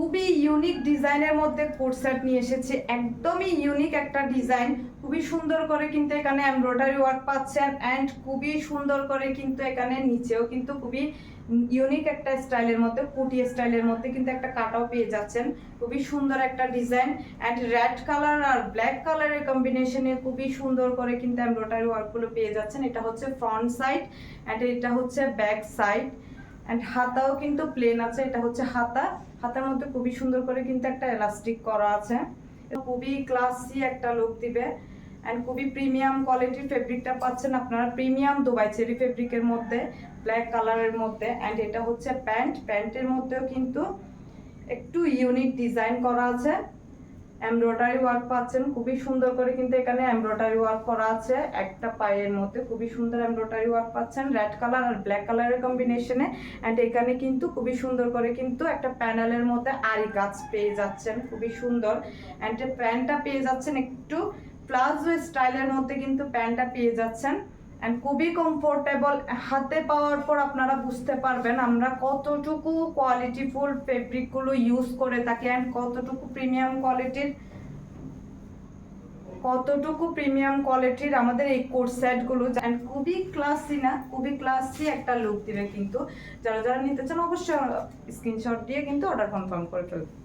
খুবই ইউনিক ডিজাইনের মধ্যে কোট সেট নিয়ে এসেছি, একদমই ইউনিক একটা ডিজাইন। খুবই সুন্দর করে কিন্তু এখানে এমব্রয়ডারি ওয়ার্ক পাচ্ছেন, অ্যান্ড খুবই সুন্দর করে কিন্তু এখানে নিচেও কিন্তু খুবই ইউনিক একটা স্টাইলের মধ্যে, কুটি স্টাইলের মধ্যে কিন্তু একটা কাটাও পেয়ে যাচ্ছেন। খুবই সুন্দর একটা ডিজাইন, অ্যান্ড রেড কালার আর ব্ল্যাক কালারের কম্বিনেশনে খুবই সুন্দর করে কিন্তু এমব্রয়ডারি ওয়ার্কগুলো পেয়ে যাচ্ছেন। এটা হচ্ছে ফ্রন্ট সাইড, অ্যান্ড এটা হচ্ছে ব্যাক সাইড, অ্যান্ড হাতাও কিন্তু প্লেন আছে। এটা হচ্ছে হাতা, হাতার মধ্যে খুবই সুন্দর করে কিন্তু একটা এলাস্টিক করা আছে। খুবই ক্লাসি একটা লুক দিবে, অ্যান্ড খুবই প্রিমিয়াম কোয়ালিটির ফেব্রিকটা পাচ্ছেন আপনারা, প্রিমিয়াম দুবাই চেরি ফেব্রিকের মধ্যে, ব্ল্যাক কালারের মধ্যে। অ্যান্ড এটা হচ্ছে প্যান্ট, প্যান্টের মধ্যেও কিন্তু একটু ইউনিক ডিজাইন করা আছে, এমব্রয়ডারি ওয়ার্ক পাচ্ছেন খুবই সুন্দর করে কিন্তু এখানে এমব্রয়ডারি ওয়ার্ক করা আছে। একটা পায়ের মধ্যে খুবই সুন্দর এমব্রয়ডারি ওয়ার্ক পাচ্ছেন রেড কালার আর ব্ল্যাক কালারের কম্বিনেশনে। অ্যান্ড এখানে কিন্তু খুবই সুন্দর করে কিন্তু একটা প্যানেলের মধ্যে আরি কাজ পেয়ে যাচ্ছেন, খুবই সুন্দর। অ্যান্ড প্যান্টটা পেয়ে যাচ্ছেন একটু প্লাজো স্টাইলের মধ্যে কিন্তু প্যান্টটা পেয়ে যাচ্ছেন, অ্যান্ড খুবই কমফোর্টেবল। হাতে পাওয়ার পর আপনারা বুঝতে পারবেন আমরা কতটুকু কোয়ালিটিফুল ফেব্রিকগুলো ইউজ করে থাকি, অ্যান্ড কতটুকু প্রিমিয়াম কোয়ালিটির আমাদের এই কোট সেটগুলো। অ্যান্ড খুবই ক্লাসি না, খুবই ক্লাসি একটা লুক দিবে কিন্তু। যারা যারা নিতে চান অবশ্যই স্ক্রিনশট দিয়ে কিন্তু অর্ডার কনফার্ম করে ফেলবেন।